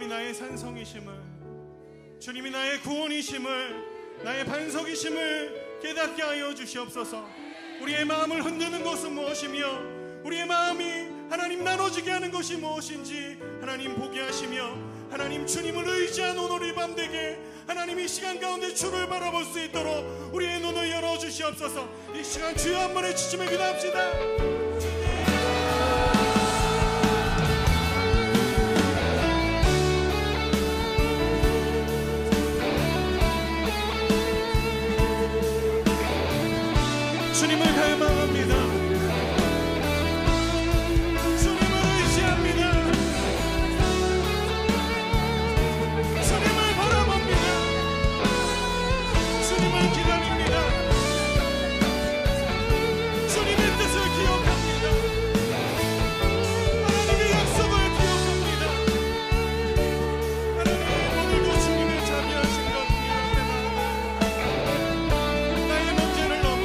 주님이 나의 산성이심을, 주님이 나의 구원이심을, 나의 반석이심을 깨닫게 하여 주시옵소서. 우리의 마음을 흔드는 것은 무엇이며 우리의 마음이 하나님 나눠지게 하는 것이 무엇인지 하나님 보게 하시며, 하나님 주님을 의지한 오늘 이 밤 되게 하나님 이 시간 가운데 주를 바라볼 수 있도록 우리의 눈을 열어주시옵소서. 이 시간 주여 한 번에 주님을 기도합시다. 주님을 갈망합니다. 주님을 의지합니다. 주님을 바라봅니다. 주님을 기다립니다. 주님의 뜻을 기억합니다. 하나님의 약속을 기억합니다. 하나님 오늘도 주님의 자비하신 것 기억합니다. 나의 문제를 넘어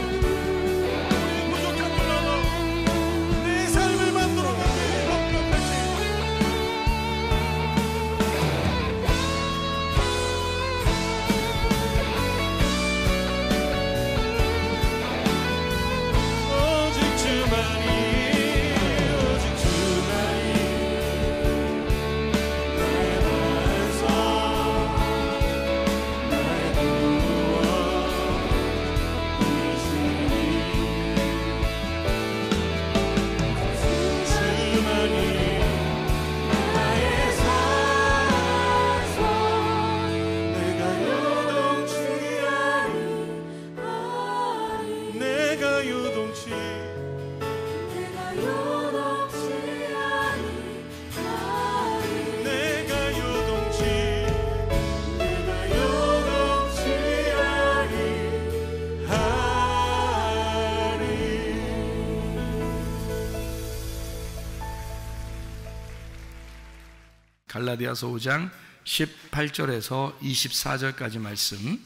갈라디아서 5장 18절에서 24절까지 말씀.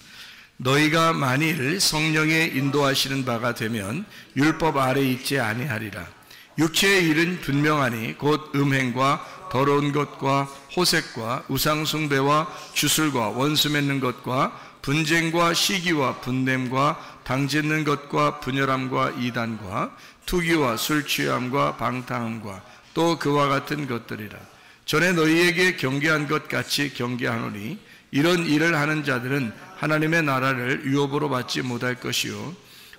너희가 만일 성령의 인도하시는 바가 되면 율법 아래 있지 아니하리라. 육체의 일은 분명하니 곧 음행과 더러운 것과 호색과 우상숭배와 주술과 원수 맺는 것과 분쟁과 시기와 분냄과 당짓는 것과 분열함과 이단과 투기와 술 취함과 방탕함과 또 그와 같은 것들이라. 전에 너희에게 경계한 것 같이 경계하노니 이런 일을 하는 자들은 하나님의 나라를 유업으로 받지 못할 것이요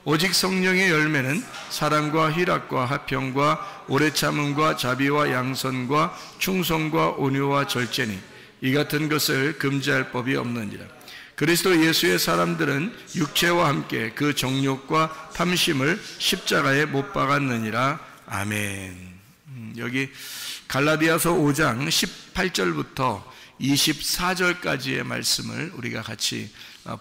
오직 성령의 열매는 사랑과 희락과 화평과 오래 참음과 자비와 양선과 충성과 온유와 절제니 이 같은 것을 금지할 법이 없느니라. 그리스도 예수의 사람들은 육체와 함께 그 정욕과 탐심을 십자가에 못 박았느니라. 아멘. 여기 갈라디아서 5장 18절부터 24절까지의 말씀을 우리가 같이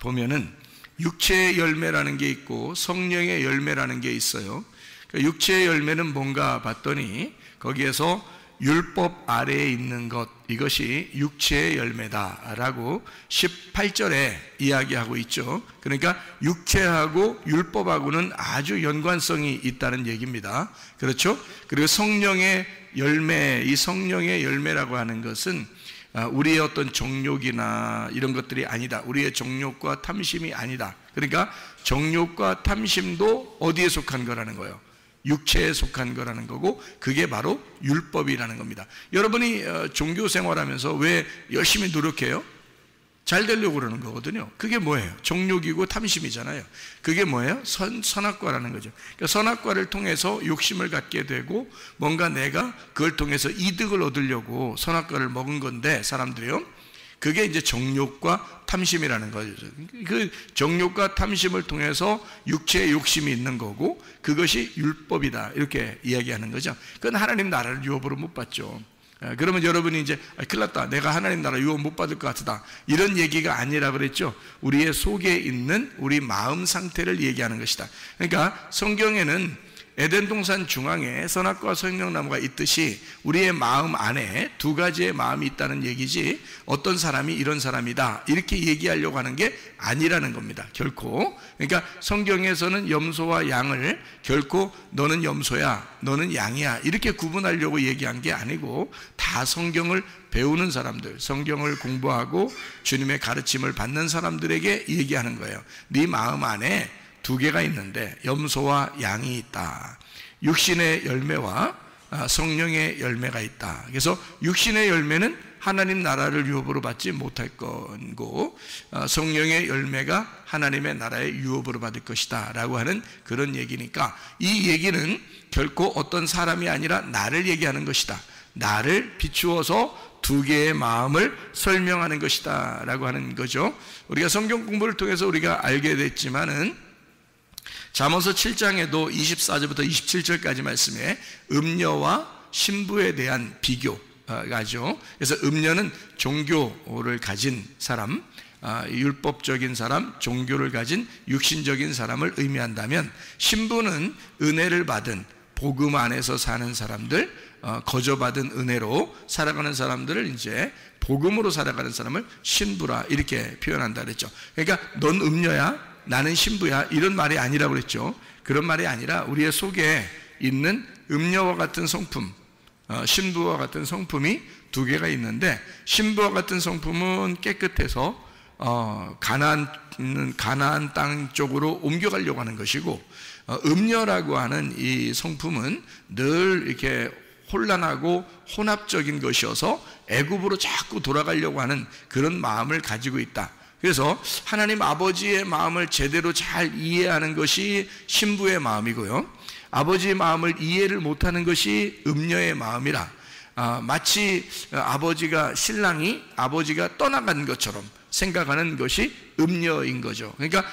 보면은 육체의 열매라는 게 있고 성령의 열매라는 게 있어요. 육체의 열매는 뭔가 봤더니 거기에서 율법 아래에 있는 것, 이것이 육체의 열매다라고 18절에 이야기하고 있죠. 그러니까 육체하고 율법하고는 아주 연관성이 있다는 얘기입니다. 그렇죠? 그리고 성령의 열매, 이 성령의 열매라고 하는 것은 우리의 어떤 정욕이나 이런 것들이 아니다. 우리의 정욕과 탐심이 아니다. 그러니까 정욕과 탐심도 어디에 속한 거라는 거예요? 육체에 속한 거라는 거고, 그게 바로 율법이라는 겁니다. 여러분이 종교 생활하면서 왜 열심히 노력해요? 잘 되려고 그러는 거거든요. 그게 뭐예요? 정욕이고 탐심이잖아요. 그게 뭐예요? 선악과라는 거죠. 그러니까 선악과를 통해서 욕심을 갖게 되고 뭔가 내가 그걸 통해서 이득을 얻으려고 선악과를 먹은 건데, 사람들이요, 그게 이제 정욕과 탐심이라는 거죠. 그 정욕과 탐심을 통해서 육체의 욕심이 있는 거고, 그것이 율법이다, 이렇게 이야기하는 거죠. 그건 하나님 나라를 유업으로 못 받죠. 그러면 여러분이 이제 큰일 났다, 내가 하나님 나라 유업 못 받을 것 같다, 이런 얘기가 아니라 그랬죠. 우리의 속에 있는 우리 마음 상태를 얘기하는 것이다. 그러니까 성경에는 에덴 동산 중앙에 선악과 생명나무가 있듯이 우리의 마음 안에 두 가지의 마음이 있다는 얘기지, 어떤 사람이 이런 사람이다 이렇게 얘기하려고 하는 게 아니라는 겁니다. 결코. 그러니까 성경에서는 염소와 양을 결코 너는 염소야 너는 양이야 이렇게 구분하려고 얘기한 게 아니고, 다 성경을 배우는 사람들, 성경을 공부하고 주님의 가르침을 받는 사람들에게 얘기하는 거예요. 네 마음 안에 두 개가 있는데 염소와 양이 있다. 육신의 열매와 성령의 열매가 있다. 그래서 육신의 열매는 하나님 나라를 유업으로 받지 못할 거고, 성령의 열매가 하나님의 나라의 유업으로 받을 것이다 라고 하는 그런 얘기니까, 이 얘기는 결코 어떤 사람이 아니라 나를 얘기하는 것이다. 나를 비추어서 두 개의 마음을 설명하는 것이다 라고 하는 거죠. 우리가 성경 공부를 통해서 우리가 알게 됐지만은, 잠언서 7장에도 24절부터 27절까지 말씀에 음녀와 신부에 대한 비교가죠. 그래서 음녀는 종교를 가진 사람, 율법적인 사람, 종교를 가진 육신적인 사람을 의미한다면, 신부는 은혜를 받은 복음 안에서 사는 사람들, 거저받은 은혜로 살아가는 사람들을 이제 복음으로 살아가는 사람을 신부라 이렇게 표현한다 그랬죠. 그러니까 넌 음녀야 나는 신부야 이런 말이 아니라고 그랬죠. 그런 말이 아니라 우리의 속에 있는 음녀와 같은 성품, 신부와 같은 성품이 두 개가 있는데, 신부와 같은 성품은 깨끗해서 가나안 땅 쪽으로 옮겨가려고 하는 것이고, 음녀라고 하는 이 성품은 늘 이렇게 혼란하고 혼합적인 것이어서 애굽으로 자꾸 돌아가려고 하는 그런 마음을 가지고 있다. 그래서 하나님 아버지의 마음을 제대로 잘 이해하는 것이 신부의 마음이고요, 아버지의 마음을 이해를 못하는 것이 음녀의 마음이라, 마치 신랑이 아버지가 떠나간 것처럼 생각하는 것이 음녀인 거죠. 그러니까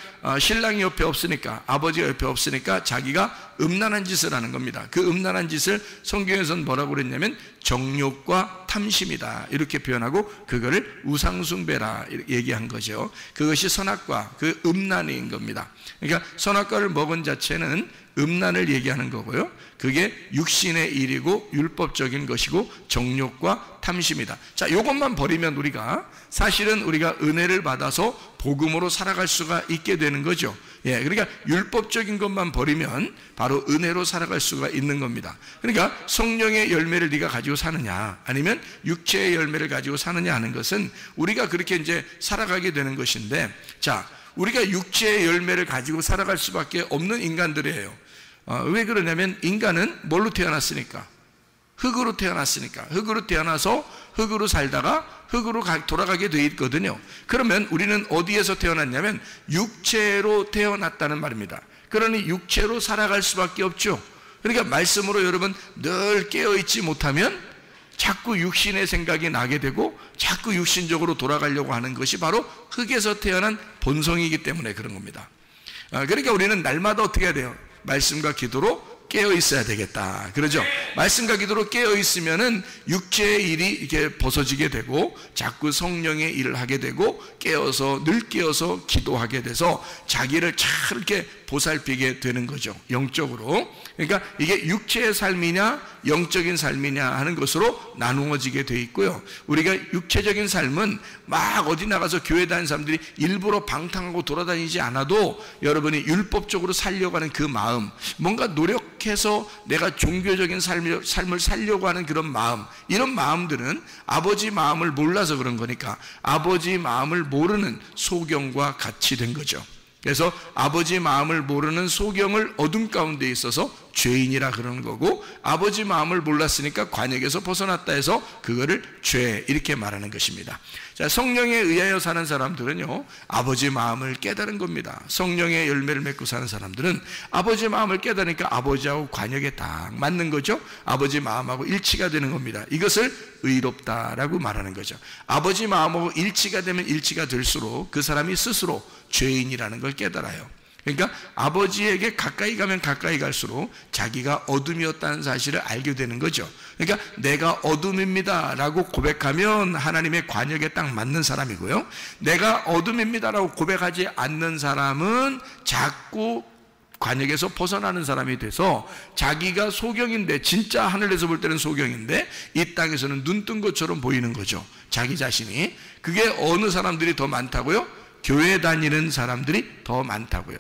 신랑이 옆에 없으니까, 아버지가 옆에 없으니까 자기가 음란한 짓을 하는 겁니다. 그 음란한 짓을 성경에서는 뭐라고 그랬냐면 정욕과 탐심이다 이렇게 표현하고, 그거를 우상숭배라 얘기한 거죠. 그것이 선악과, 그 음란인 겁니다. 그러니까 선악과를 먹은 자체는 음란을 얘기하는 거고요, 그게 육신의 일이고 율법적인 것이고 정욕과 탐심이다. 자, 이것만 버리면 사실은 우리가 은혜를 받아서 복음으로 살아갈 수가 있게 되는 거죠. 예, 그러니까 율법적인 것만 버리면 바로 은혜로 살아갈 수가 있는 겁니다. 그러니까 성령의 열매를 네가 가지고 사느냐 아니면 육체의 열매를 가지고 사느냐 하는 것은 우리가 그렇게 이제 살아가게 되는 것인데, 자, 우리가 육체의 열매를 가지고 살아갈 수밖에 없는 인간들이에요. 왜 그러냐면 인간은 뭘로 태어났으니까? 흙으로 태어났으니까. 흙으로 태어나서 흙으로 살다가 흙으로 돌아가게 돼 있거든요. 그러면 우리는 어디에서 태어났냐면 육체로 태어났다는 말입니다. 그러니 육체로 살아갈 수밖에 없죠. 그러니까 말씀으로 여러분 늘 깨어있지 못하면 자꾸 육신의 생각이 나게 되고 자꾸 육신적으로 돌아가려고 하는 것이 바로 흙에서 태어난 본성이기 때문에 그런 겁니다. 그러니까 우리는 날마다 어떻게 해야 돼요? 말씀과 기도로 깨어 있어야 되겠다. 그러죠? 말씀과 기도로 깨어 있으면은 육체의 일이 이렇게 벗어지게 되고 자꾸 성령의 일을 하게 되고 늘 깨어서 기도하게 돼서 자기를 잘 이렇게 보살피게 되는 거죠. 영적으로. 그러니까 이게 육체의 삶이냐 영적인 삶이냐 하는 것으로 나누어지게 돼 있고요. 우리가 육체적인 삶은 막 어디 나가서 교회 다니는 사람들이 일부러 방탕하고 돌아다니지 않아도 여러분이 율법적으로 살려고 하는 그 마음, 뭔가 노력해서 내가 종교적인 삶을 살려고 하는 그런 마음, 이런 마음들은 아버지 마음을 몰라서 그런 거니까 아버지 마음을 모르는 소경과 같이 된 거죠. 그래서 아버지 마음을 모르는 소경을 어둠 가운데 있어서 죄인이라 그러는 거고, 아버지 마음을 몰랐으니까 관역에서 벗어났다 해서 그거를 죄 이렇게 말하는 것입니다. 자, 성령에 의하여 사는 사람들은요 아버지 마음을 깨달은 겁니다. 성령의 열매를 맺고 사는 사람들은 아버지 마음을 깨달으니까 아버지하고 관역에 딱 맞는 거죠. 아버지 마음하고 일치가 되는 겁니다. 이것을 의롭다라고 말하는 거죠. 아버지 마음하고 일치가 되면 일치가 될수록 그 사람이 스스로 죄인이라는 걸 깨달아요. 그러니까 아버지에게 가까이 가면 가까이 갈수록 자기가 어둠이었다는 사실을 알게 되는 거죠. 그러니까 내가 어둠입니다 라고 고백하면 하나님의 관역에 딱 맞는 사람이고요, 내가 어둠입니다 라고 고백하지 않는 사람은 자꾸 관역에서 벗어나는 사람이 돼서 자기가 소경인데, 진짜 하늘에서 볼 때는 소경인데 이 땅에서는 눈 뜬 것처럼 보이는 거죠. 자기 자신이. 그게 어느 사람들이 더 많다고요? 교회 다니는 사람들이 더 많다고요.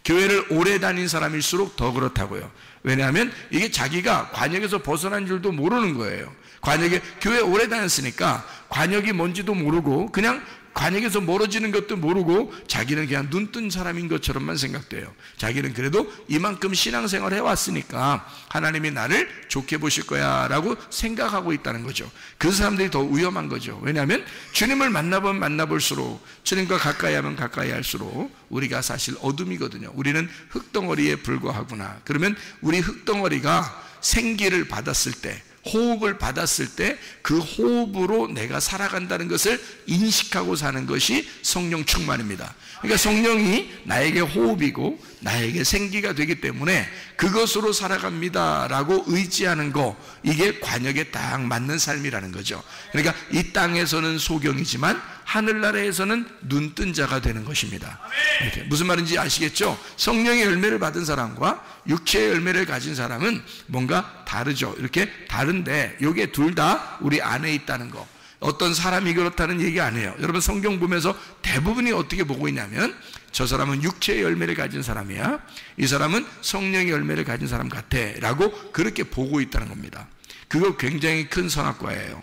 교회를 오래 다닌 사람일수록 더 그렇다고요. 왜냐하면 이게 자기가 관역에서 벗어난 줄도 모르는 거예요. 관역에, 교회 오래 다녔으니까 관역이 뭔지도 모르고 그냥 관역에서 멀어지는 것도 모르고 자기는 그냥 눈 뜬 사람인 것처럼만 생각돼요. 자기는 그래도 이만큼 신앙생활 해왔으니까 하나님이 나를 좋게 보실 거야 라고 생각하고 있다는 거죠. 그 사람들이 더 위험한 거죠. 왜냐하면 주님을 만나보면 만나볼수록, 주님과 가까이 하면 가까이 할수록 우리가 사실 어둠이거든요. 우리는 흙덩어리에 불과하구나. 그러면 우리 흙덩어리가 생기를 받았을 때, 호흡을 받았을 때 그 호흡으로 내가 살아간다는 것을 인식하고 사는 것이 성령 충만입니다. 그러니까 성령이 나에게 호흡이고 나에게 생기가 되기 때문에 그것으로 살아갑니다 라고 의지하는 거, 이게 관역에 딱 맞는 삶이라는 거죠. 그러니까 이 땅에서는 소경이지만 하늘나라에서는 눈뜬 자가 되는 것입니다. 이렇게. 무슨 말인지 아시겠죠? 성령의 열매를 받은 사람과 육체의 열매를 가진 사람은 뭔가 다르죠. 이렇게 다른데 이게 둘 다 우리 안에 있다는 거. 어떤 사람이 그렇다는 얘기 아니에요. 여러분 성경 보면서 대부분이 어떻게 보고 있냐면, 저 사람은 육체의 열매를 가진 사람이야, 이 사람은 성령의 열매를 가진 사람 같아 라고 그렇게 보고 있다는 겁니다. 그거 굉장히 큰 선악과예요.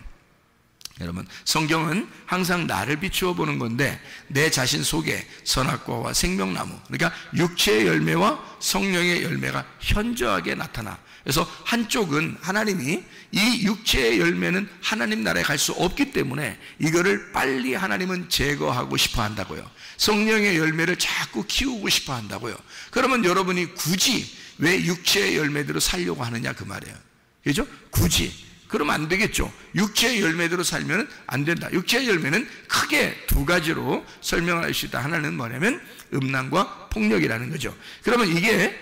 여러분, 성경은 항상 나를 비추어 보는 건데 내 자신 속에 선악과와 생명나무, 그러니까 육체의 열매와 성령의 열매가 현저하게 나타나. 그래서 한쪽은 하나님이 이 육체의 열매는 하나님 나라에 갈 수 없기 때문에 이거를 빨리 하나님은 제거하고 싶어 한다고요. 성령의 열매를 자꾸 키우고 싶어 한다고요. 그러면 여러분이 굳이 왜 육체의 열매대로 살려고 하느냐 그 말이에요. 그죠? 굳이. 그러면 안 되겠죠. 육체의 열매대로 살면 안 된다. 육체의 열매는 크게 두 가지로 설명할 수 있다. 하나는 뭐냐면 음란과 폭력이라는 거죠. 그러면 이게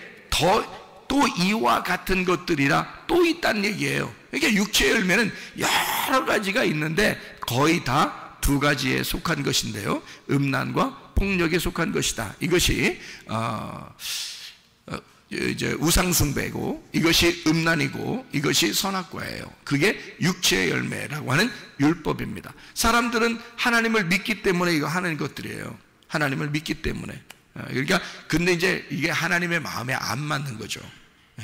또 이와 같은 것들이라 또 있다는 얘기예요. 그러니까 육체의 열매는 여러 가지가 있는데 거의 다 두 가지에 속한 것인데요, 음란과 폭력에 속한 것이다. 이것이 이제 우상숭배고, 이것이 음란이고, 이것이 선악과예요. 그게 육체의 열매라고 하는 율법입니다. 사람들은 하나님을 믿기 때문에 이거 하는 것들이에요. 하나님을 믿기 때문에. 그러니까 근데 이제 이게 하나님의 마음에 안 맞는 거죠.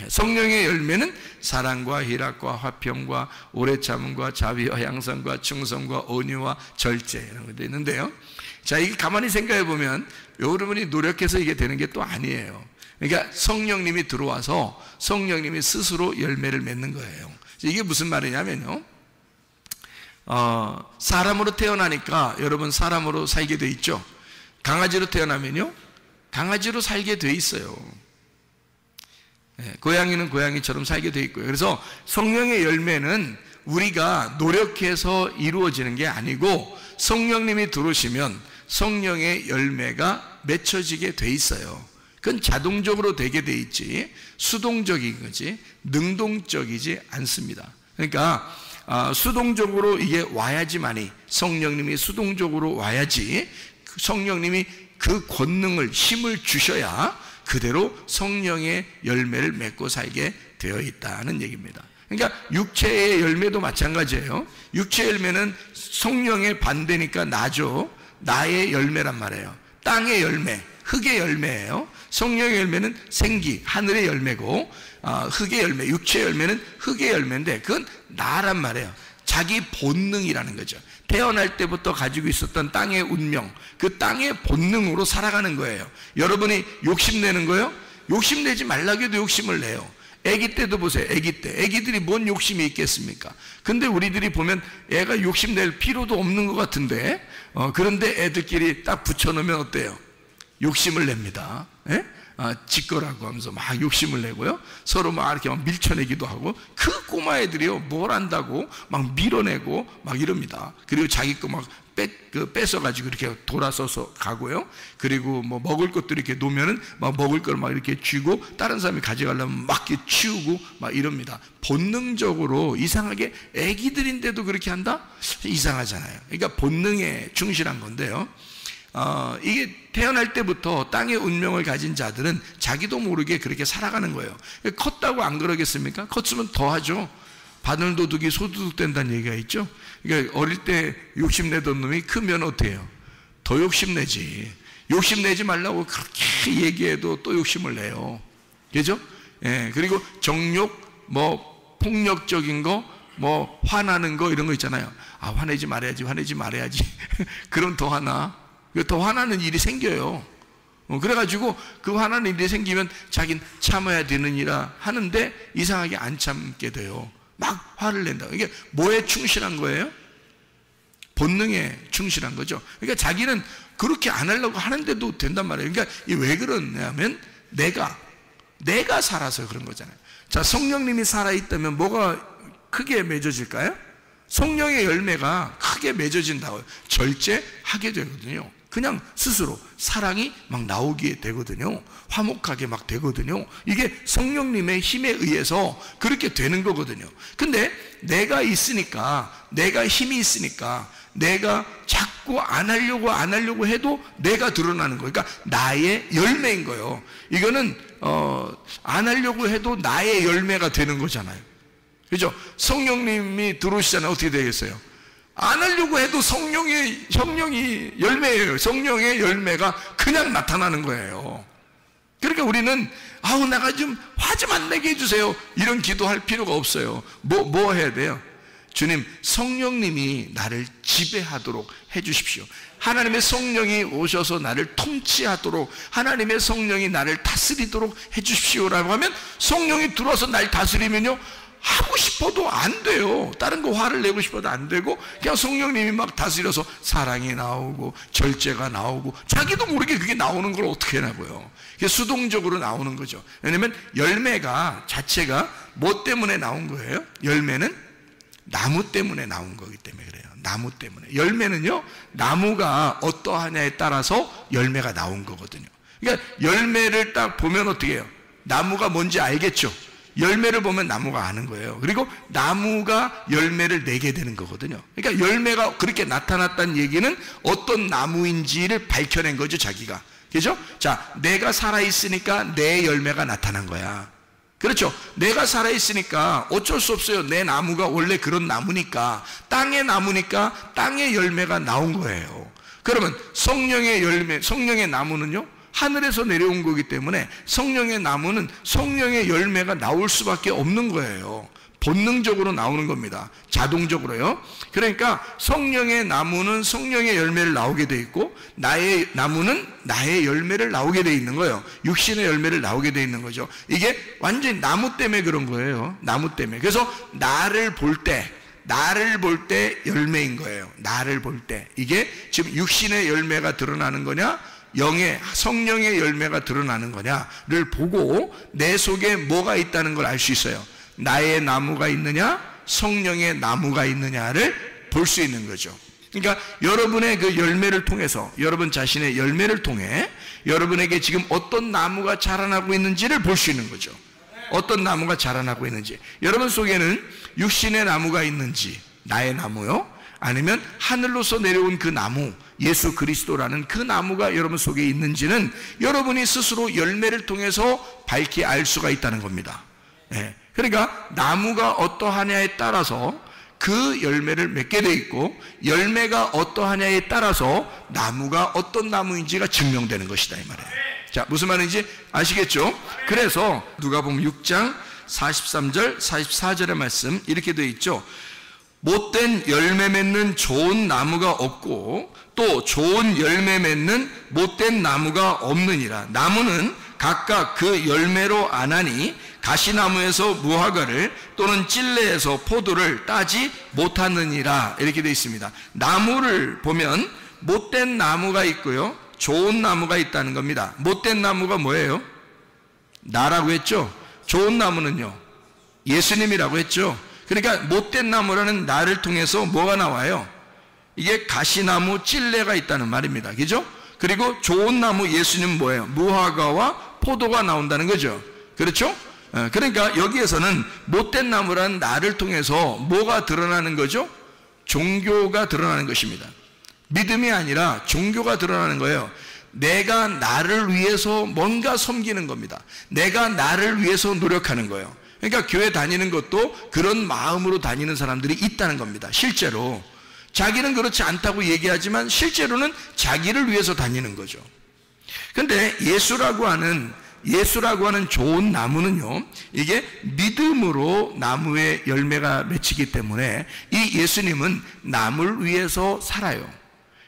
성령의 열매는 사랑과 희락과 화평과 오래 참음과 자비와 양선과 충성과 온유와 절제, 이런 것도 있는데요. 자, 이게 가만히 생각해 보면 여러분이 노력해서 이게 되는 게 또 아니에요. 그러니까 성령님이 들어와서 성령님이 스스로 열매를 맺는 거예요. 이게 무슨 말이냐면요, 사람으로 태어나니까 여러분 사람으로 살게 돼 있죠. 강아지로 태어나면요, 강아지로 살게 돼 있어요. 고양이는 고양이처럼 살게 돼 있고요. 그래서 성령의 열매는 우리가 노력해서 이루어지는 게 아니고 성령님이 들어오시면 성령의 열매가 맺혀지게 돼 있어요. 그건 자동적으로 되게 돼 있지 수동적인 거지 능동적이지 않습니다. 그러니까 수동적으로 이게 와야지만이, 성령님이 수동적으로 와야지 성령님이 그 권능을, 힘을 주셔야 그대로 성령의 열매를 맺고 살게 되어 있다는 얘기입니다. 그러니까 육체의 열매도 마찬가지예요. 육체의 열매는 성령의 반대니까 나죠. 나의 열매란 말이에요. 땅의 열매, 흙의 열매예요. 성령의 열매는 생기, 하늘의 열매고, 흙의 열매, 육체의 열매는 흙의 열매인데 그건 나란 말이에요. 자기 본능이라는 거죠. 태어날 때부터 가지고 있었던 땅의 운명, 그 땅의 본능으로 살아가는 거예요. 여러분이 욕심내는 거예요? 욕심내지 말라고 해도 욕심을 내요. 아기 때도 보세요. 아기 때. 아기들이 뭔 욕심이 있겠습니까? 근데 우리들이 보면 애가 욕심낼 필요도 없는 것 같은데, 그런데 애들끼리 딱 붙여놓으면 어때요? 욕심을 냅니다. 예? 짓거라고 하면서 막 욕심을 내고요. 서로 막 이렇게 막 밀쳐내기도 하고, 그 꼬마 애들이요, 뭘 안다고 막 밀어내고 막 이럽니다. 그리고 자기 거 막 뺏어가지고 이렇게 돌아서서 가고요. 그리고 뭐 먹을 것도 이렇게 놓으면은 막 먹을 걸 막 이렇게 쥐고 다른 사람이 가져가려면 막 이렇게 치우고 막 이럽니다. 본능적으로 이상하게 애기들인데도 그렇게 한다? 이상하잖아요. 그러니까 본능에 충실한 건데요. 이게 태어날 때부터 땅의 운명을 가진 자들은 자기도 모르게 그렇게 살아가는 거예요. 컸다고 안 그러겠습니까? 컸으면 더 하죠. 바늘도둑이 소도둑 된다는 얘기가 있죠. 그러니까 어릴 때 욕심내던 놈이 크면 어떻게 해요? 더 욕심내지. 욕심내지 말라고 그렇게 얘기해도 또 욕심을 내요. 그죠? 예, 그리고 정욕, 뭐 폭력적인 거, 뭐 화나는 거 이런 거 있잖아요. 아, 화내지 말아야지, 화내지 말아야지. 그럼 더 화나. 더 화나는 일이 생겨요. 그래가지고 그 화나는 일이 생기면 자기는 참아야 되느니라 하는데 이상하게 안 참게 돼요. 막 화를 낸다. 이게 뭐에 충실한 거예요? 본능에 충실한 거죠. 그러니까 자기는 그렇게 안 하려고 하는데도 된단 말이에요. 그러니까 왜 그러냐면 내가 살아서 그런 거잖아요. 자, 성령님이 살아있다면 뭐가 크게 맺어질까요? 성령의 열매가 크게 맺어진다고요. 절제하게 되거든요. 그냥 스스로 사랑이 막 나오게 되거든요. 화목하게 막 되거든요. 이게 성령님의 힘에 의해서 그렇게 되는 거거든요. 근데 내가 있으니까, 내가 힘이 있으니까 내가 자꾸 안 하려고 해도 내가 드러나는 거예요. 그러니까 나의 열매인 거예요. 이거는 안 하려고 해도 나의 열매가 되는 거잖아요. 그죠? 성령님이 들어오시잖아요. 어떻게 되겠어요? 안 하려고 해도 성령이 열매예요. 성령의 열매가 그냥 나타나는 거예요. 그러니까 우리는 아우 내가 좀 화 좀 안 내게 해주세요. 이런 기도할 필요가 없어요. 뭐 해야 돼요? 주님, 성령님이 나를 지배하도록 해주십시오. 하나님의 성령이 오셔서 나를 통치하도록, 하나님의 성령이 나를 다스리도록 해주십시오라고 하면 성령이 들어와서 날 다스리면요, 하고 싶어도 안 돼요. 다른 거 화를 내고 싶어도 안 되고 그냥 성령님이 막 다스려서 사랑이 나오고 절제가 나오고 자기도 모르게 그게 나오는 걸 어떻게 하냐고요. 그게 수동적으로 나오는 거죠. 왜냐하면 열매가 자체가 뭐 때문에 나온 거예요? 열매는 나무 때문에 나온 거기 때문에 그래요. 나무 때문에. 열매는요, 나무가 어떠하냐에 따라서 열매가 나온 거거든요. 그러니까 열매를 딱 보면 어떻게 해요? 나무가 뭔지 알겠죠? 열매를 보면 나무가 아는 거예요. 그리고 나무가 열매를 내게 되는 거거든요. 그러니까 열매가 그렇게 나타났다는 얘기는 어떤 나무인지를 밝혀낸 거죠, 자기가. 그죠? 자, 내가 살아있으니까 내 열매가 나타난 거야. 그렇죠? 내가 살아있으니까 어쩔 수 없어요. 내 나무가 원래 그런 나무니까, 땅의 나무니까 땅의 열매가 나온 거예요. 그러면 성령의 열매, 성령의 나무는요, 하늘에서 내려온 거기 때문에 성령의 나무는 성령의 열매가 나올 수밖에 없는 거예요. 본능적으로 나오는 겁니다. 자동적으로요. 그러니까 성령의 나무는 성령의 열매를 나오게 돼 있고, 나의 나무는 나의 열매를 나오게 돼 있는 거예요. 육신의 열매를 나오게 돼 있는 거죠. 이게 완전히 나무 때문에 그런 거예요. 나무 때문에. 그래서 나를 볼 때 열매인 거예요. 나를 볼 때. 이게 지금 육신의 열매가 드러나는 거냐, 영의 성령의 열매가 드러나는 거냐를 보고 내 속에 뭐가 있다는 걸 알 수 있어요. 나의 나무가 있느냐, 성령의 나무가 있느냐를 볼 수 있는 거죠. 그러니까 여러분의 그 열매를 통해서, 여러분 자신의 열매를 통해 여러분에게 지금 어떤 나무가 자라나고 있는지를 볼 수 있는 거죠. 어떤 나무가 자라나고 있는지, 여러분 속에는 육신의 나무가 있는지, 나의 나무요, 아니면 하늘로서 내려온 그 나무, 예수 그리스도라는 그 나무가 여러분 속에 있는지는 여러분이 스스로 열매를 통해서 밝히 알 수가 있다는 겁니다. 예. 그러니까 나무가 어떠하냐에 따라서 그 열매를 맺게 돼 있고, 열매가 어떠하냐에 따라서 나무가 어떤 나무인지가 증명되는 것이다, 이 말이에요. 자, 무슨 말인지 아시겠죠? 그래서 누가복음 6장 43절 44절의 말씀 이렇게 되어 있죠. 못된 열매 맺는 좋은 나무가 없고 또 좋은 열매 맺는 못된 나무가 없느니라. 나무는 각각 그 열매로 아나니 가시나무에서 무화과를 또는 찔레에서 포도를 따지 못하느니라. 이렇게 되어 있습니다. 나무를 보면 못된 나무가 있고요, 좋은 나무가 있다는 겁니다. 못된 나무가 뭐예요? 나라고 했죠. 좋은 나무는요, 예수님이라고 했죠. 그러니까 못된 나무라는 나를 통해서 뭐가 나와요? 이게 가시나무, 찔레가 있다는 말입니다. 그죠? 그리고 좋은 나무 예수님은 뭐예요? 무화과와 포도가 나온다는 거죠. 그렇죠? 그러니까 여기에서는 못된 나무라는 나를 통해서 뭐가 드러나는 거죠? 종교가 드러나는 것입니다. 믿음이 아니라 종교가 드러나는 거예요. 내가 나를 위해서 뭔가 섬기는 겁니다. 내가 나를 위해서 노력하는 거예요. 그러니까 교회 다니는 것도 그런 마음으로 다니는 사람들이 있다는 겁니다. 실제로 자기는 그렇지 않다고 얘기하지만 실제로는 자기를 위해서 다니는 거죠. 그런데 예수라고 하는 좋은 나무는요, 이게 믿음으로 나무에 열매가 맺히기 때문에 이 예수님은 남을 위해서 살아요.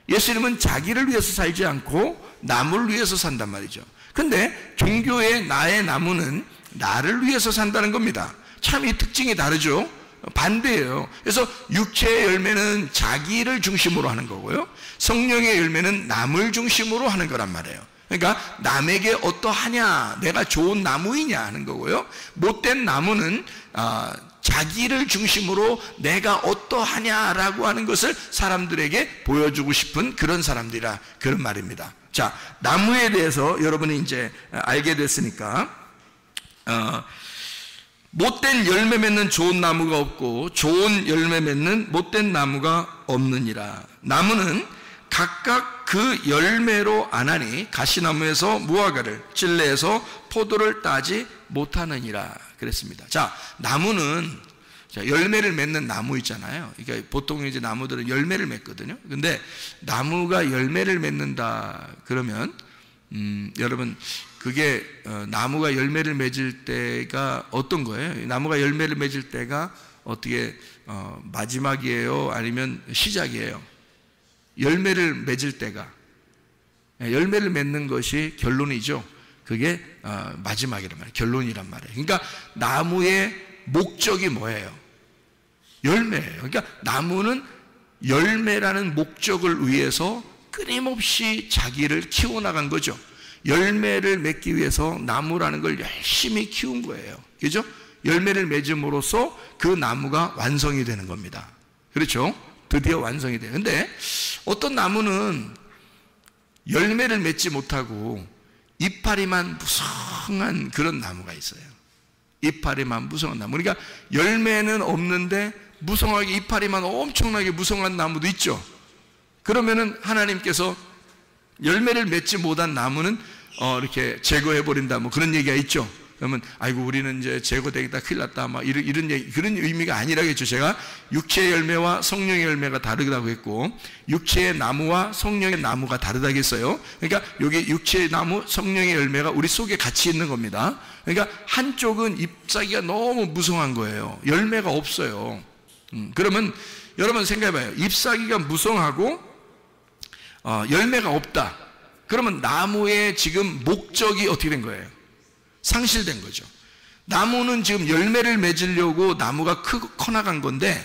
예수님은 자기를 위해서 살지 않고 남을 위해서 산단 말이죠. 근데 종교의 나의 나무는 나를 위해서 산다는 겁니다. 참 이 특징이 다르죠. 반대예요. 그래서 육체의 열매는 자기를 중심으로 하는 거고요, 성령의 열매는 남을 중심으로 하는 거란 말이에요. 그러니까 남에게 어떠하냐, 내가 좋은 나무이냐 하는 거고요, 못된 나무는 자기를 중심으로 내가 어떠하냐라고 하는 것을 사람들에게 보여주고 싶은 그런 사람들이라, 그런 말입니다. 자, 나무에 대해서 여러분이 이제 알게 됐으니까, 못된 열매 맺는 좋은 나무가 없고 좋은 열매 맺는 못된 나무가 없느니라. 나무는 각각 그 열매로 아나니 가시나무에서 무화과를, 찔레에서 포도를 따지 못하느니라 그랬습니다. 자, 나무는 열매를 맺는 나무 있잖아요. 그러니까 보통 이제 나무들은 열매를 맺거든요. 근데 나무가 열매를 맺는다 그러면 여러분, 그게 나무가 열매를 맺을 때가 어떤 거예요? 나무가 열매를 맺을 때가 어떻게 마지막이에요? 아니면 시작이에요? 열매를 맺을 때가, 열매를 맺는 것이 결론이죠. 그게 마지막이란 말이에요. 결론이란 말이에요. 그러니까 나무의 목적이 뭐예요? 열매예요. 그러니까 나무는 열매라는 목적을 위해서 끊임없이 자기를 키워나간 거죠. 열매를 맺기 위해서 나무라는 걸 열심히 키운 거예요. 그죠? 열매를 맺음으로써 그 나무가 완성이 되는 겁니다. 그렇죠? 드디어 완성이 돼요. 근데 어떤 나무는 열매를 맺지 못하고 이파리만 무성한 그런 나무가 있어요. 이파리만 무성한 나무. 그러니까 열매는 없는데 무성하게 이파리만 엄청나게 무성한 나무도 있죠. 그러면은 하나님께서 열매를 맺지 못한 나무는 이렇게 제거해버린다, 뭐 그런 얘기가 있죠. 그러면 아이고 우리는 이제 제거되겠다, 큰일 났다, 막 이런 얘기, 그런 의미가 아니라겠죠. 제가 육체의 열매와 성령의 열매가 다르다고 했고, 육체의 나무와 성령의 나무가 다르다고 했어요. 그러니까 여기 육체의 나무, 성령의 열매가 우리 속에 같이 있는 겁니다. 그러니까 한쪽은 잎사귀가 너무 무성한 거예요. 열매가 없어요. 그러면 여러분 생각해봐요. 잎사귀가 무성하고 열매가 없다. 그러면 나무의 지금 목적이 어떻게 된 거예요? 상실된 거죠. 나무는 지금 열매를 맺으려고 나무가 커나간 건데,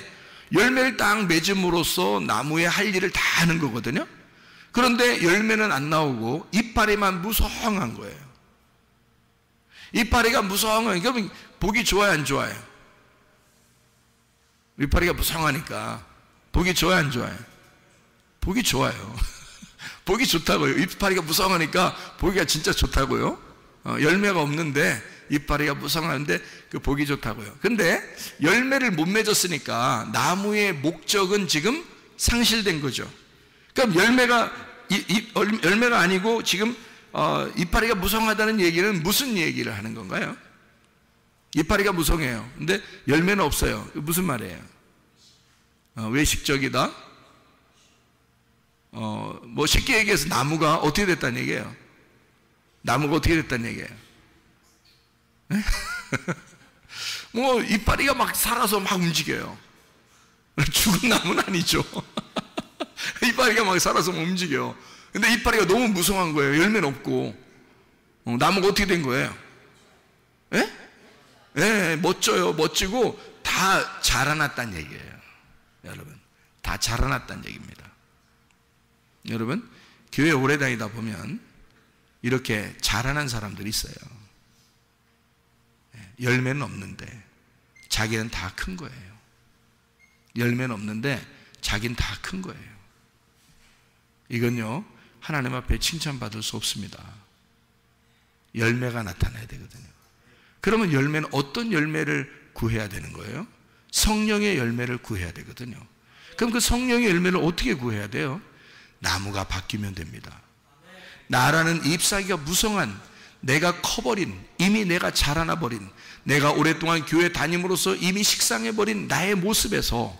열매를 딱 맺음으로써 나무의 할 일을 다 하는 거거든요. 그런데 열매는 안 나오고 이파리만 무성한 거예요. 이파리가 무성한, 그러면 보기 좋아요, 안 좋아요? 이파리가 무성하니까 보기 좋아요, 안 좋아요? 보기 좋아요. 보기 좋다고요. 이파리가 무성하니까 보기가 진짜 좋다고요. 열매가 없는데 이파리가 무성하는데 그 보기 좋다고요. 근데 열매를 못 맺었으니까 나무의 목적은 지금 상실된 거죠. 그럼 열매가 아니고 지금 이파리가 무성하다는 얘기는 무슨 얘기를 하는 건가요? 이파리가 무성해요. 근데 열매는 없어요. 무슨 말이에요? 외식적이다? 뭐 쉽게 얘기해서 나무가 어떻게 됐다는 얘기예요? 나무가 어떻게 됐다는 얘기예요? 뭐 이파리가 막 살아서 막 움직여요. 죽은 나무는 아니죠. 이파리가 막 살아서 막 움직여요. 근데 이파리가 너무 무성한 거예요. 열매는 없고. 나무가 어떻게 된 거예요? 멋져요. 멋지고 다 자라났다는 얘기예요. 여러분, 다 자라났다는 얘기입니다. 여러분, 교회 오래 다니다 보면 이렇게 자라난 사람들이 있어요. 열매는 없는데 자기는 다 큰 거예요. 열매는 없는데 자기는 다 큰 거예요. 이건요, 하나님 앞에 칭찬받을 수 없습니다. 열매가 나타나야 되거든요. 그러면 열매는 어떤 열매를 구해야 되는 거예요? 성령의 열매를 구해야 되거든요. 그럼 그 성령의 열매를 어떻게 구해야 돼요? 나무가 바뀌면 됩니다. 나라는 잎사귀가 무성한, 내가 커버린, 이미 내가 자라나버린, 내가 오랫동안 교회 다님으로써 이미 식상해버린 나의 모습에서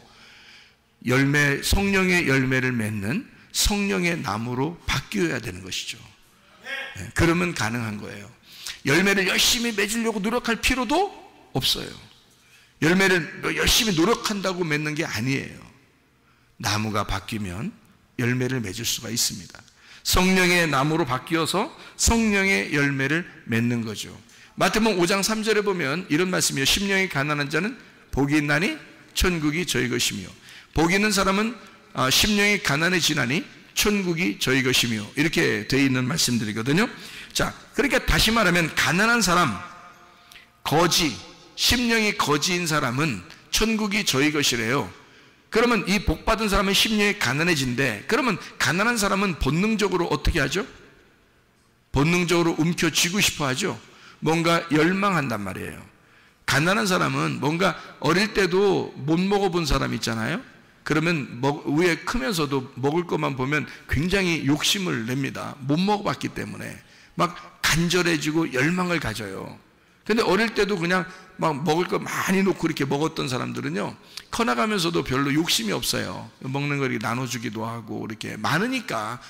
성령의 열매를 맺는 성령의 나무로 바뀌어야 되는 것이죠. 그러면 가능한 거예요. 열매를 열심히 맺으려고 노력할 필요도 없어요. 열매를 열심히 노력한다고 맺는 게 아니에요. 나무가 바뀌면 열매를 맺을 수가 있습니다. 성령의 나무로 바뀌어서 성령의 열매를 맺는 거죠. 마태복음 5장 3절에 보면 이런 말씀이에요. 심령이 가난한 자는 복이 있나니 천국이 저희 것이며, 복이 있는 사람은 심령이 가난해지나니 천국이 저희 것이며, 이렇게 되어 있는 말씀들이거든요. 자, 그러니까 다시 말하면 가난한 사람, 심령이 거지인 사람은 천국이 저희 것이래요. 그러면 이 복받은 사람은 심령이 가난해진대. 그러면 가난한 사람은 본능적으로 어떻게 하죠? 본능적으로 움켜쥐고 싶어 하죠. 뭔가 열망한단 말이에요. 가난한 사람은 뭔가 어릴 때도 못 먹어본 사람 있잖아요. 그러면 위에 크면서도 먹을 것만 보면 굉장히 욕심을 냅니다. 못 먹어봤기 때문에 막 간절해지고 열망을 가져요. 근데 어릴 때도 그냥 막 먹을 거 많이 놓고 이렇게 먹었던 사람들은요, 커나가면서도 별로 욕심이 없어요. 먹는 거 이렇게 나눠주기도 하고, 이렇게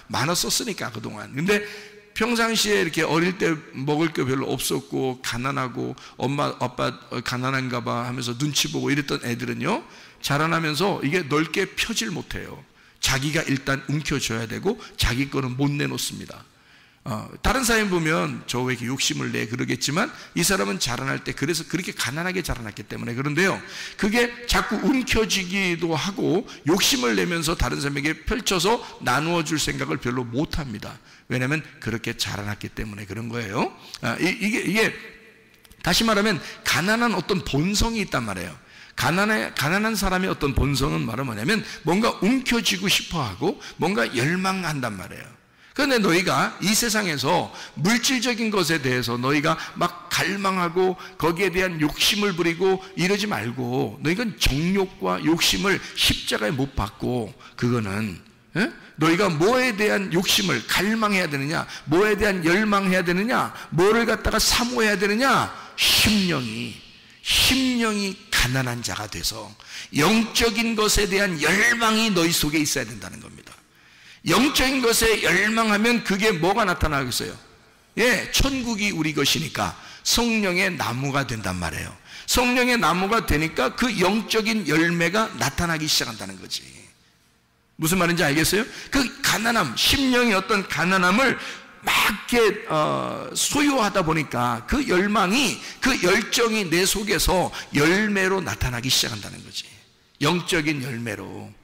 많았었으니까 그동안. 근데 평상시에 이렇게 어릴 때 먹을 게 별로 없었고 가난하고 엄마 아빠 가난한가 봐 하면서 눈치 보고 이랬던 애들은요, 자라나면서 이게 넓게 펴질 못해요. 자기가 일단 움켜줘야 되고 자기 거는 못 내놓습니다. 다른 사람 보면 저 왜 이렇게 욕심을 내 그러겠지만, 이 사람은 자라날 때 그래서 그렇게 가난하게 자라났기 때문에 그런데요, 그게 자꾸 움켜쥐기도 하고 욕심을 내면서 다른 사람에게 펼쳐서 나누어 줄 생각을 별로 못 합니다. 왜냐하면 그렇게 자라났기 때문에 그런 거예요. 이게 다시 말하면 가난한 어떤 본성이 있단 말이에요. 가난한 사람의 어떤 본성은 뭐냐면 뭔가 움켜쥐고 싶어하고 뭔가 열망한단 말이에요. 그런데 너희가 이 세상에서 물질적인 것에 대해서 너희가 막 갈망하고 거기에 대한 욕심을 부리고 이러지 말고, 너희가 정욕과 욕심을 십자가에 못 박고, 그거는 너희가 뭐에 대한 욕심을 갈망해야 되느냐, 뭐에 대한 열망해야 되느냐, 뭐를 갖다가 사모해야 되느냐, 심령이 가난한 자가 돼서 영적인 것에 대한 열망이 너희 속에 있어야 된다는 겁니다. 영적인 것에 열망하면 그게 뭐가 나타나겠어요? 천국이 우리 것이니까 성령의 나무가 된단 말이에요. 성령의 나무가 되니까 그 영적인 열매가 나타나기 시작한다는 거지. 무슨 말인지 알겠어요? 그 가난함, 심령의 어떤 가난함을 막 이렇게 소유하다 보니까 그 열망이, 그 열정이 내 속에서 열매로 나타나기 시작한다는 거지. 영적인 열매로.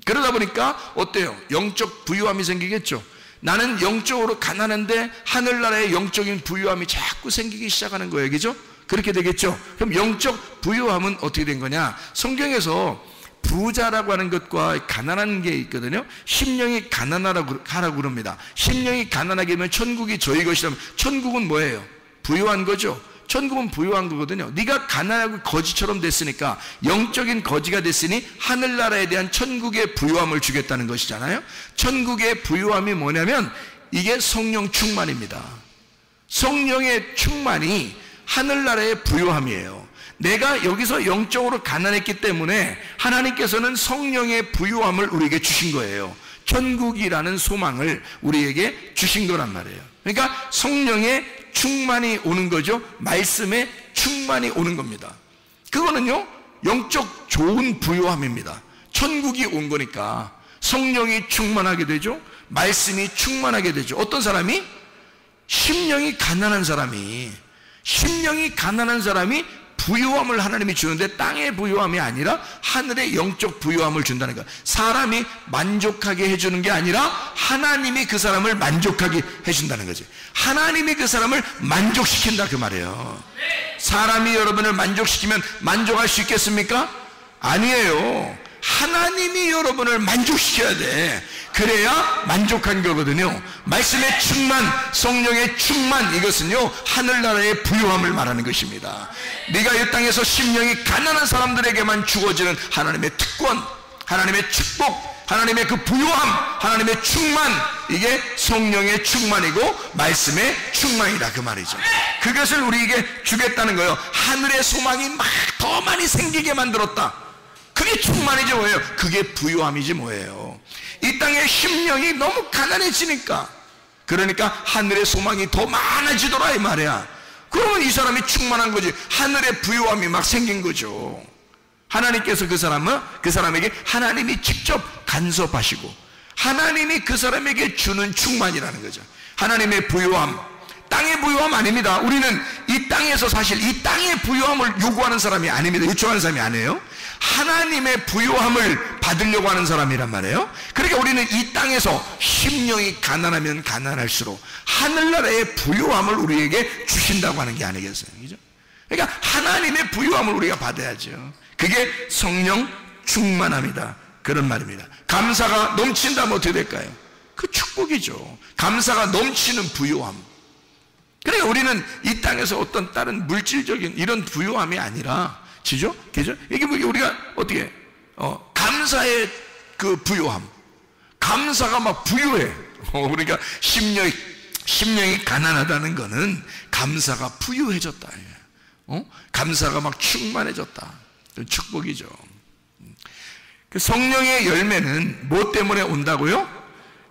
그러다 보니까 어때요? 영적 부유함이 생기겠죠. 나는 영적으로 가난한데 하늘나라의 영적인 부유함이 자꾸 생기기 시작하는 거예요. 그죠? 그렇게 되겠죠. 그럼 영적 부유함은 어떻게 된 거냐? 성경에서 부자라고 하는 것과 가난한 게 있거든요. 심령이 가난하라고 그럽니다. 심령이 가난하게 되면 천국이 저희 것이라면, 천국은 뭐예요? 부유한 거죠. 천국은 부유한 거거든요. 네가 가난하고 거지처럼 됐으니까, 영적인 거지가 됐으니 하늘나라에 대한 천국의 부유함을 주겠다는 것이잖아요. 천국의 부유함이 뭐냐면 이게 성령 충만입니다. 성령의 충만이 하늘나라의 부유함이에요. 내가 여기서 영적으로 가난했기 때문에 하나님께서는 성령의 부유함을 우리에게 주신 거예요. 천국이라는 소망을 우리에게 주신 거란 말이에요. 그러니까 성령의 충만이 오는 거죠. 말씀의 충만이 오는 겁니다. 그거는요, 영적 좋은 부유함입니다. 천국이 온 거니까 성령이 충만하게 되죠. 말씀이 충만하게 되죠. 어떤 사람이? 심령이 가난한 사람이 부유함을 하나님이 주는데 땅의 부유함이 아니라 하늘의 영적 부유함을 준다는 거야. 사람이 만족하게 해주는 게 아니라 하나님이 그 사람을 만족하게 해준다는 거지. 하나님이 그 사람을 만족시킨다 그 말이에요. 사람이 여러분을 만족시키면 만족할 수 있겠습니까? 아니에요. 하나님이 여러분을 만족시켜야 돼. 그래야 만족한 거거든요. 말씀의 충만, 성령의 충만, 이것은요 하늘나라의 부유함을 말하는 것입니다. 네가 이 땅에서 심령이 가난한 사람들에게만 주어지는 하나님의 특권, 하나님의 축복, 하나님의 그 부요함, 하나님의 충만, 이게 성령의 충만이고 말씀의 충만이다 그 말이죠. 그것을 우리에게 주겠다는 거예요. 하늘의 소망이 막 더 많이 생기게 만들었다. 그게 충만이지 뭐예요? 그게 부요함이지 뭐예요? 이 땅의 심령이 너무 가난해지니까, 그러니까 하늘의 소망이 더 많아지더라 이 말이야. 그러면 이 사람이 충만한 거지. 하늘의 부요함이 막 생긴 거죠. 하나님께서 그 사람에게 하나님이 직접 간섭하시고 하나님이 그 사람에게 주는 충만이라는 거죠. 하나님의 부요함, 땅의 부요함 아닙니다. 우리는 이 땅에서 사실 이 땅의 부요함을 요구하는 사람이 아닙니다. 요청하는 사람이 아니에요. 하나님의 부요함을 받으려고 하는 사람이란 말이에요. 그러니까 우리는 이 땅에서 심령이 가난하면 가난할수록 하늘나라의 부요함을 우리에게 주신다고 하는 게 아니겠어요? 그죠? 그러니까 하나님의 부요함을 우리가 받아야죠. 그게 성령 충만함이다, 그런 말입니다. 감사가 넘친다면 어떻게 될까요? 그 축복이죠. 감사가 넘치는 부요함. 그러니까 우리는 이 땅에서 어떤 다른 물질적인 이런 부요함이 아니라, 지죠? 그죠? 이게 뭐 우리가 어떻게 감사의 그 부요함, 감사가 막 부요해. 그러니까 심령이 가난하다는 거는 감사가 부유해졌다. 감사가 막 충만해졌다. 축복이죠. 성령의 열매는 뭐 때문에 온다고요?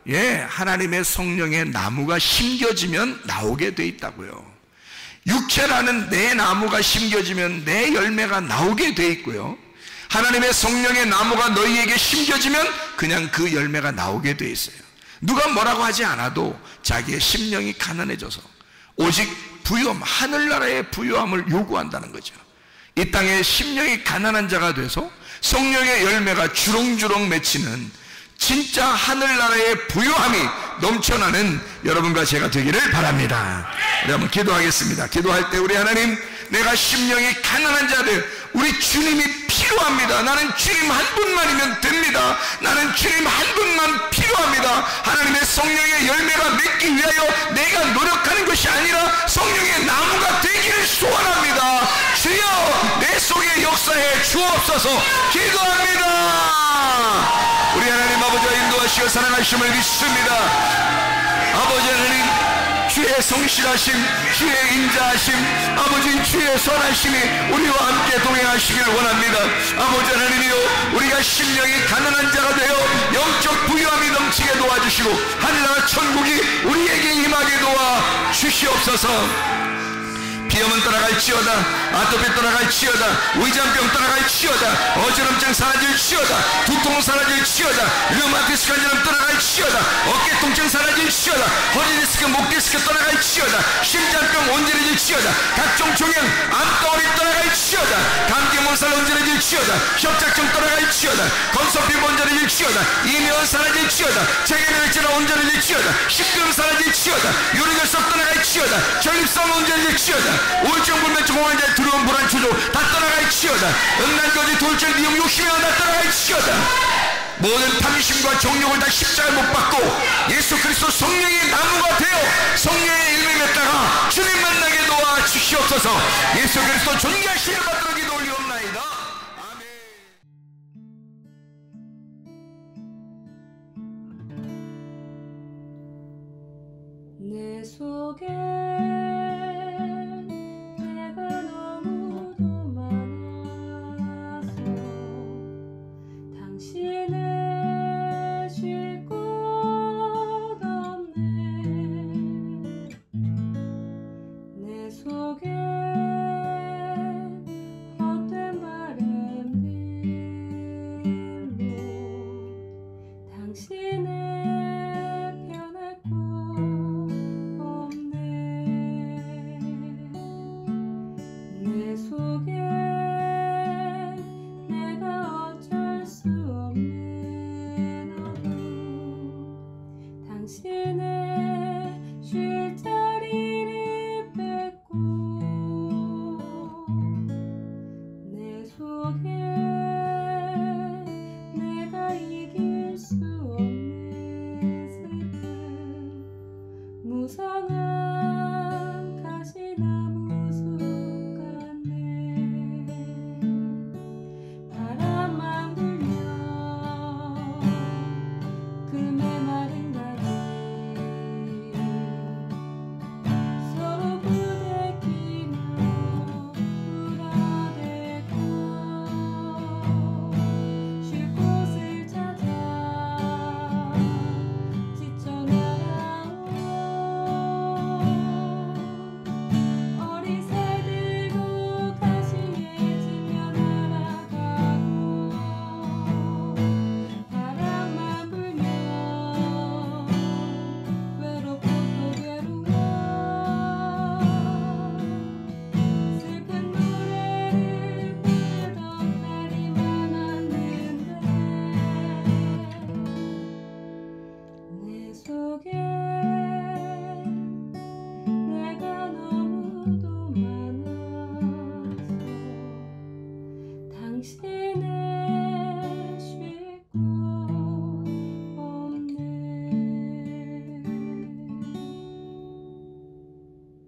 예, 하나님의 성령의 나무가 심겨지면 나오게 돼 있다고요. 육체라는 내 나무가 심겨지면 내 열매가 나오게 돼 있고요. 하나님의 성령의 나무가 너희에게 심겨지면 그냥 그 열매가 나오게 돼 있어요. 누가 뭐라고 하지 않아도 자기의 심령이 가난해져서 오직 부요함, 하늘나라의 부요함을 요구한다는 거죠. 이 땅에 심령이 가난한 자가 돼서 성령의 열매가 주렁주렁 맺히는 진짜 하늘나라의 부요함이 넘쳐나는 여러분과 제가 되기를 바랍니다. 우리 한번 기도하겠습니다. 기도할 때 우리 하나님, 내가 심령이 가난한 자들, 우리 주님이 필요합니다. 나는 주님 한 분만이면 됩니다. 나는 주님 한 분만 필요합니다. 하나님의 성령의 열매가 맺기 위하여 내가 노력하는 것이 아니라 성령의 나무가 되기를 소원합니다. 주여, 내 속에 역사해 주옵소서. 기도합니다. 우리 하나님 아버지와 인도하시고 사랑하심을 믿습니다. 아버지 하나님, 주의 성실하심, 주의 인자하심, 아버지 주의 선하심이 우리와 함께 동행하시길 원합니다. 아버지 하나님이요, 우리가 심령이 가난한 자가 되어 영적 부유함이 넘치게 도와주시고 하늘나라 천국이 우리에게 임하게 도와 주시옵소서. 비염은 떠나갈지어다, 아토피 떠나갈지어다, 위장병 떠나갈지어다, 어지럼증 사라질지어다, 두통 사라질지어다, 류마티스 관절염 떠나갈지어다, 어깨 통증 사라질지어다, 허리 디스크, 목 디스크 떠나갈지어다, 심장병 온전해질지어다, 각종 종양, 암덩어리 떠나갈지어다, 감기 몸살 온전해질지어다, 협착증 떠나갈지어다, 건선피 온전해질지어다, 이면 사라질지어다, 체계면역질환 온전해질지어다, 식금 사라질지어다, 요리결석 떠나갈지어다, 전립선 온전해질지어다, 우울증, 불면증, 공황장애, 두려움, 불안, 초조 다 떠나갈지어다. 음란거지, 돌절, 미움, 욕심이 다 떠나갈지어다. 모든 탐심과 정욕을 다 십자가에 못 박고 예수 그리스도 성령의 나무가 되어 성령의 일을 맺다가 주님 만나게 도와 주시옵소서. 예수 그리스도 존귀하시길 받들어 기도 올리옵나이다. 아멘. 내 속에 당신의